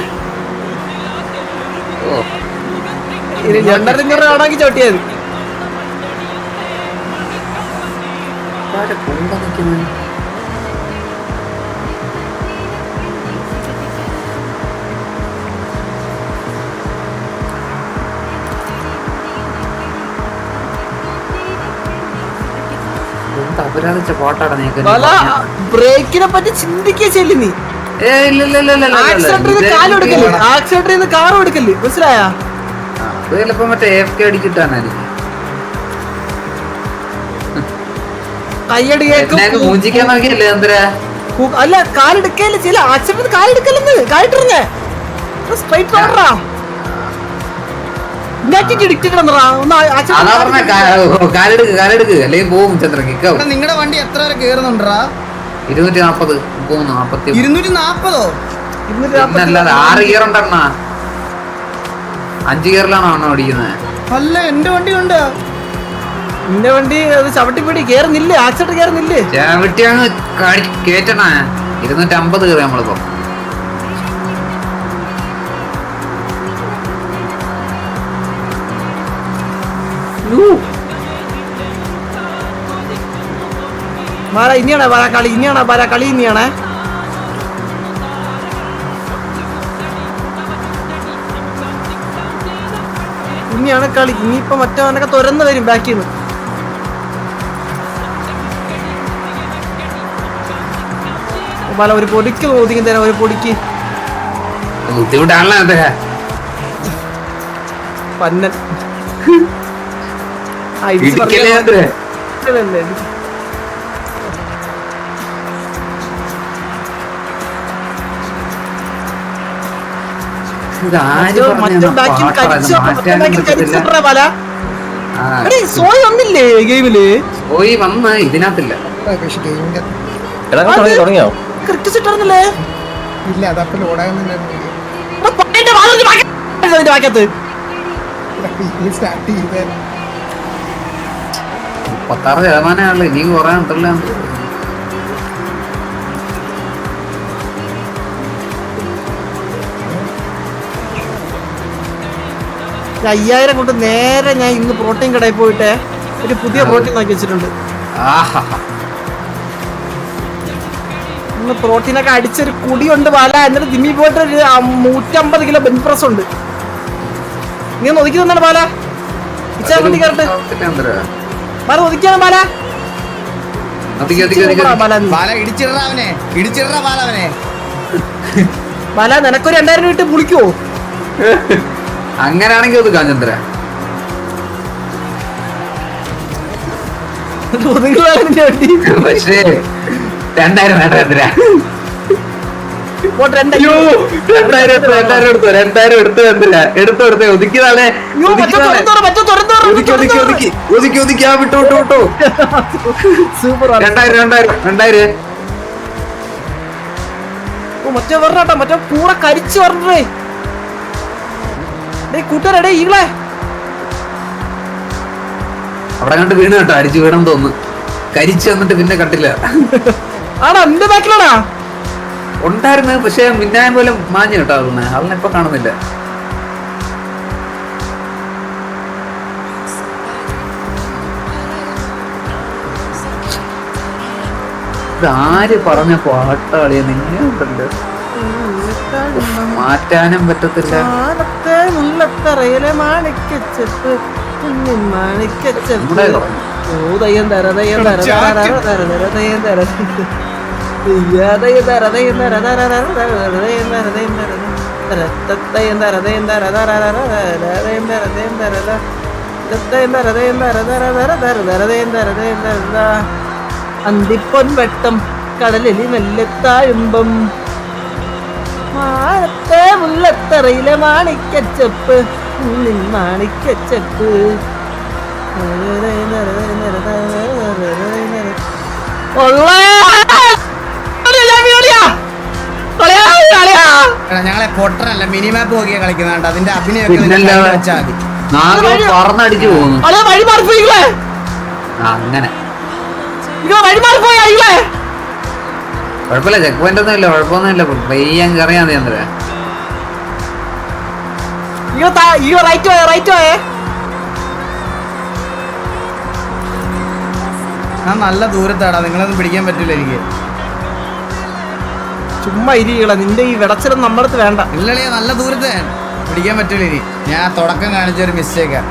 2500 ആണെങ്കിൽ ചോട്ടിയത്. ബ്രേക്കിനെ പറ്റി ചിന്തിക്കല്ലേ നീ? ആക്സിഡന്റിൽ കാർ എടുക്കല്ലേ? മനസ്സിലായാ? ചിലപ്പോ മറ്റേ AFK അടിച്ചിട്ടാണ്. മൂഞ്ചിക്കാൻ നോക്കിയല്ലേ ചന്ദ്ര? അല്ല കാലെടുക്കല്ലേ? ചില ആക്സിഡന്റ് കാലെടുക്കല്ലെന്ന് കാലിട്ടിരുന്നേ. സ്ട്രൈറ്റ് ഓർഡറാ. നിങ്ങളുടെ വണ്ടി എത്ര വരെ കേറുന്നുണ്ടാ? 240 40. 240? 6 ഗിയർ ഉണ്ടെണ്ണ. 5 ഗിയറിലാണ് ഓടിക്കുന്നത്. അല്ല എന്റെ വണ്ടി ഉണ്ട്. നിന്റെ വണ്ടി അത് ചവിട്ടിപ്പിടി കേറുന്നില്ലേ? ആക്സിഡന്റ് കേറുന്നില്ലേ? ചവിട്ടിയാണ് കേറ്റണ. 250 കയറി നമ്മളിപ്പോ. ഇനിയാണ് കളി, ഇനിയാണ്. ഇനിയാണ് കളി. ഇനിയിപ്പോ മറ്റവനൊക്കെ തുരന്ന് വരും ബാക്കിൽ നിന്ന്. പല ഒരു പൊടിക്ക് ഒതുങ്ങി തരാം, ഒരു പൊടിക്ക് ബുദ്ധിമുട്ടാണല്ലോ പന്നൻ. സോയി വന്നില്ലേ ഗെയിമില്? സോയി വന്ന് ഇതിനകത്തില്ല. തുടങ്ങിയോ? ക്രിക്കറ്റ് ഇട്ടറിഞ്ഞില്ലേ? ഇല്ല, അതപ്പോ ലോഡാകുന്നില്ല. സ്റ്റാർട്ട് ചെയ്തേ 36% ഇനി കുറെ ഉണ്ടല്ലോ. $5000 കൊണ്ട് നേരെ ഞാൻ ഇന്ന് പ്രോട്ടീൻ കടയിൽ പോയിട്ട് ഒരു പുതിയ പ്രോട്ടീൻ നോക്കി വെച്ചിട്ടുണ്ട്. ഇന്ന് പ്രോട്ടീനൊക്കെ അടിച്ചൊരു കുടിയുണ്ട് പാല. എന്നിട്ട് ജിമ്മി പോയിട്ട് ഒരു 150 കിലോ ബെഞ്ച് പ്രസ് ഉണ്ട്. നീ ഒന്ന് ഒതുക്കി തന്നാണ് പാല. ഇച്ചാണ്ടി കയറട്ട് പാല ഒതുക്കിയാണ് പാല. പാല നിനക്കൊരു 2000 രൂപ ഇട്ട് പുളിക്കുവോ? അങ്ങനാണെങ്കിൽ ഒതുക്കാം ചന്ദ്ര. പക്ഷേ 2000 വേണ്ട ചന്ദ്ര. 2000 എടുത്ത് ചന്ദ്ര. എടുത്ത് ഒതുക്കിയതാണേ. ഒതുക്കി ആ വിട്ടു. സൂപ്പർ 2000 മറ്റേ പറഞ്ഞാട്ടോ, മറ്റേ കൂടെ കരിച്ചു പറഞ്ഞേ കൂട്ടുകാരെ ഈകളെ അവിടെ കണ്ട് വീണ് കേട്ടോ. അടിച്ചു വീണെന്ന് തോന്നുന്നു. കരിച്ചു വന്നിട്ട് പിന്നെ കണ്ടില്ല. ആണോ? എന്റെ ബാക്കിലാണാ ഉണ്ടായിരുന്നു. പക്ഷെ മിന്നായം പോലെ മാഞ്ഞു കേട്ടോ. ആളിനെ ഇപ്പൊ കാണുന്നില്ല. ഇതാര് പറഞ്ഞ പാട്ടാളിയ നിന്നെ ഉണ്ടല്ലോ, മാറ്റാനും പറ്റത്തില്ല. അന്തിപ്പൊൻ വെട്ടം കടലിൽ മെല്ലെ താഴുമ്പം മാനത്തെ മുല്ലത്തറയിലെ മാണിക്കച്ചപ്പ് മാണിക്കച്ചപ്പ്. ഞങ്ങളെ പൊട്ടനല്ല മിനിമാപ്പ് നോക്കിയാ കളിക്കുന്നുണ്ട്. അതിന്റെ അഭിനയൊക്കെ പറന്നടിച്ചു പോകുന്നു. വഴി മാറിപ്പോയില്ലേ? അങ്ങനെ വഴി മാറിപ്പോയാ കുഴപ്പമില്ല. ചെക്ക് പോയിന്റ് ഒന്നും ഇല്ല, കുഴപ്പമൊന്നുമില്ല. പയ്യാൻ കറിയാ ചന്ദ്ര. നല്ല ദൂരത്താടാ, നിങ്ങളൊന്നും പിടിക്കാൻ പറ്റില്ല എനിക്ക്. ചുമ്മാ ഇരികള, നിന്റെ ഈ വിടച്ചിലും നമ്മുടെ അടുത്ത് വേണ്ട. ഇല്ലളിയ, നല്ല ദൂരത്തെ പിടിക്കാൻ പറ്റില്ല ഇനി. ഞാൻ തുടക്കം കാണിച്ചൊരു മിസ്റ്റേക്കാ.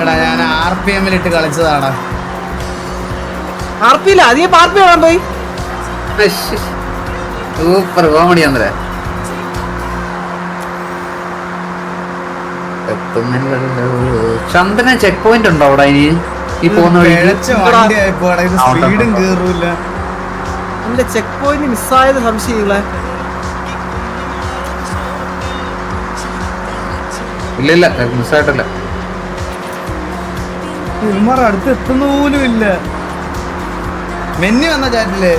എടാ ഞാൻ RPM ഇട്ട് കളിച്ചതാടാ. RP-യില്ല, അധികം RP കാണാൻ പോയി. Super comedy Chandra. ചന്ദ്രന് ചെക്ക് പോയിന്റ് ഉണ്ടോ അവിടെ? ഇനി ഈ പോകുന്ന സ്പീഡും കേറൂല. എന്റെ ചെക്ക് പോയിന്റ് മിസ്സായത് സംശയികളെ. ഇല്ല മിസ്സായിട്ടില്ല. ഇവന്മാർ അടുത്ത് എത്തുന്ന പോലും ഇല്ല. മെന്നി വന്ന ചാറ്റില്ലേ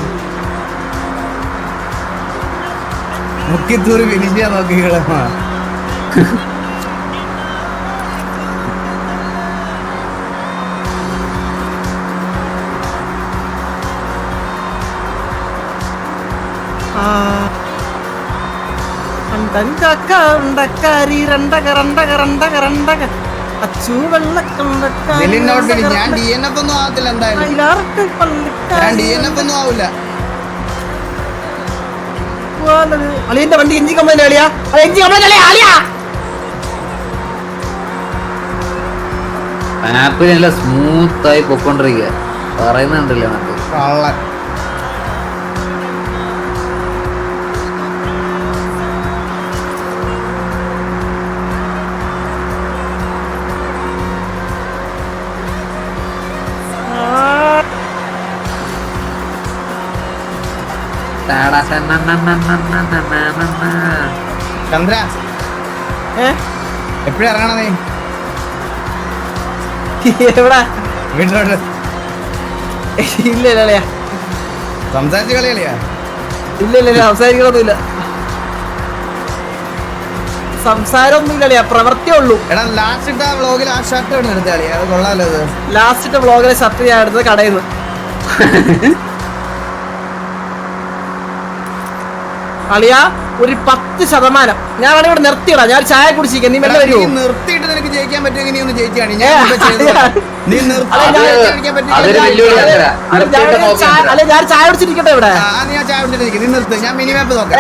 മുക്കിത്തൂറി ഫിനിഷ് ചെയ്യാൻ നോക്കികളെ. അച്ചു വെള്ളക്കള്ളക്കാരൻ ഇതിലിന്നോട്ട് ഞാൻ DNF ഒന്നും ആവത്തില്ല എന്തായാലും. അയിലാർക്ക് പള്ളിക്കാരൻ. ഞാൻ DNF ഒന്നും ആവില്ല. അളിയന്റെ വണ്ടി എഞ്ചിൻ കംപ്ലൈന്റ് അളിയാ, എഞ്ചിൻ കംപ്ലൈന്റ് അളിയാ അളിയാ. ആപ്പിൽ സ്മൂത്ത് ആയി പൊക്കോണ്ടിരിക്കുക പറയുന്നുണ്ടല്ലോ നമുക്ക്. കള്ളൻ. ചന്ദ്ര എപ്പോഴും ഇറങ്ങണം നീ എവിടാ? വീട്ടിലോട്ട്? ഇല്ല ഇല്ല അളിയാ, സംസാരിച്ച് കളി കളിയാ? ഇല്ല ഇല്ല ഇല്ല, സംസാരിക്കണമൊന്നുമില്ല. സംസാരമൊന്നുമില്ല അളിയാ, പ്രവൃത്തിയേ ഉള്ളൂ. എടാ ലാസ്റ്റ് ഇട്ട വ്ളോഗിൽ ആ ഷർട്ട് ഇവിടെ എടുത്ത കളിയാ, അത് കൊള്ളാലോ അത്. ലാസ്റ്റ് വ്ളോഗിലെ ഷർട്ട് ഞാൻ എടുത്തത് കടയിൽ നിന്ന്. അളിയാ ഒരു 10% ഞാൻ വേണേ ഇവിടെ നിർത്തിയിടാ, ഞാൻ ചായ കുടിച്ചിരിക്കാം, നീ മെല്ലെ നീ വരുമോ? നിർത്തിയിട്ട് നിനക്ക് ജയിക്കാൻ പറ്റുമെങ്കിൽ നീ ഒന്ന് ജയിച്ചാണ്. ഞാൻ ഇപ്പൊ ചെയ്തതാ. നീ നിർത്തി ജയിക്കാൻ പറ്റില്ല. അതൊരു വെല്ലുവിളി ചന്ദ്ര. അല്ല ഞാൻ ചായ കുടിച്ചിരിക്കട്ടെ ഇവിടെ. നീ ആ ചായ കുടിച്ചിട്ട് നീ നിർത്ത്, ഞാൻ മിനി മാപ്പ് നോക്കാം.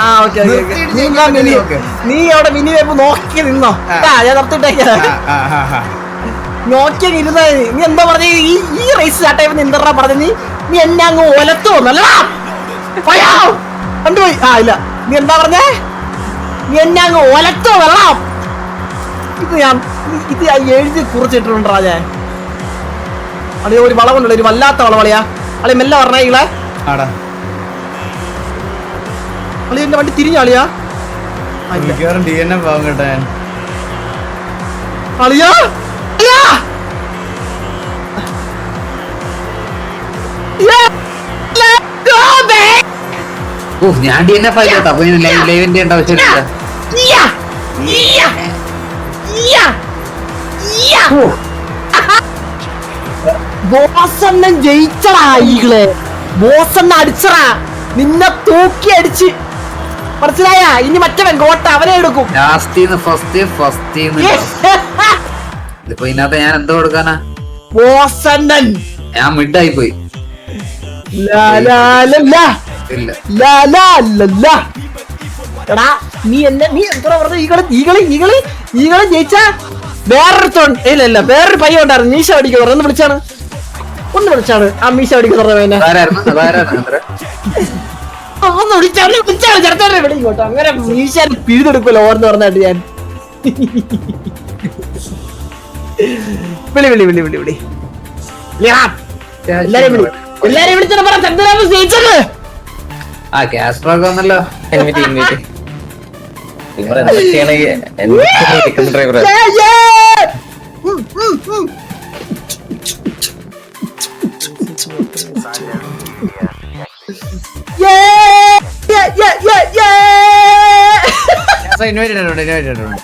ആ ഓക്കെ നിർത്തിയിട്ട് നീ ജയിക്കാൻ മിനി പറ്റുമോ? നീ അവിടെ മിനി വേപ്പ് നോക്കി നിന്നോ. ഞാൻ നിർത്തിട്ടേക്കാ നോക്കിയ ഇരുന്ന. നീ എന്താ പറഞ്ഞ ഈ റേസ് സ്റ്റാർട്ട് ചെയ്യുമ്പോൾ എന്താ പറഞ്ഞ നീ എന്നെ അങ്ങ് ഒലത്തു വന്നല്ലോ. കണ്ടുപോയി. ആ ഇല്ല, നീ എന്താ പറഞ്ഞേ? നീ എന്നെ അങ്ങ് ഒലത്തോ വെള്ളം. ഇത് ഞാൻ എഴുതി കുറിച്ചിട്ടുണ്ടാ ഞാൻ. അളിയ ഒരു വളവുണ്ടല്ലോ, ഒരു വല്ലാത്ത വളവളിയാ. അളിയ മെല്ലെ പറഞ്ഞേകളെ. അളിയ എന്റെ വണ്ടി തിരിഞ്ഞളിയാ. DNF ആവും കേട്ടോ ഞാൻ. അളിയാ ഞാൻ DNF ആയിക്കോട്ടെ. അപ്പൊ ലൈവിന്റെ ആവശ്യമില്ല. ബോസണ്ണൻ ജയിച്ചടാ ഈകളെ. ബോസണ്ണ അടിച്ചടാ, നിന്നെ തൂക്കി അടിച്ച്. മനസ്സിലായ? ഇനി മറ്റവൻ ഗോട്ട അവനെ എടുക്കും. ഇതിപ്പോ ഇതിനകത്ത് ഞാൻ എന്തോ കൊടുക്കാനാ? ബോസണ്ണൻ ഞാൻ മിഡായി പോയി. എടാ നീ എന്നെ നീ എന്താ പറഞ്ഞ ഈകളെ ജയിച്ച വേറൊരു ഇല്ല വേറൊരു പയ്യ ഉണ്ടായിരുന്നു മീശ അടിക്കുന്നു. ഒന്ന് വിളിച്ചാണ് ആ മീശ അടിക്കുന്ന ഒന്ന് വിളിച്ചാണ് ചെറുത്തോടെ വിളിക്കോട്ടോ. അങ്ങനെ മീശ പിഴുതെടുക്കുമല്ലോ ഓർന്ന് പറഞ്ഞായിട്ട് ഞാൻ. വിളി എല്ലാരും വിളിച്ചാണ് പറ ചന്ദ്രബാബു ജയിച്ചത്. ആ കാസ്ട്രോക്ക് വന്നല്ലോ. ഇൻവൈറ്റ് ചെയ്തിട്ടുണ്ട്.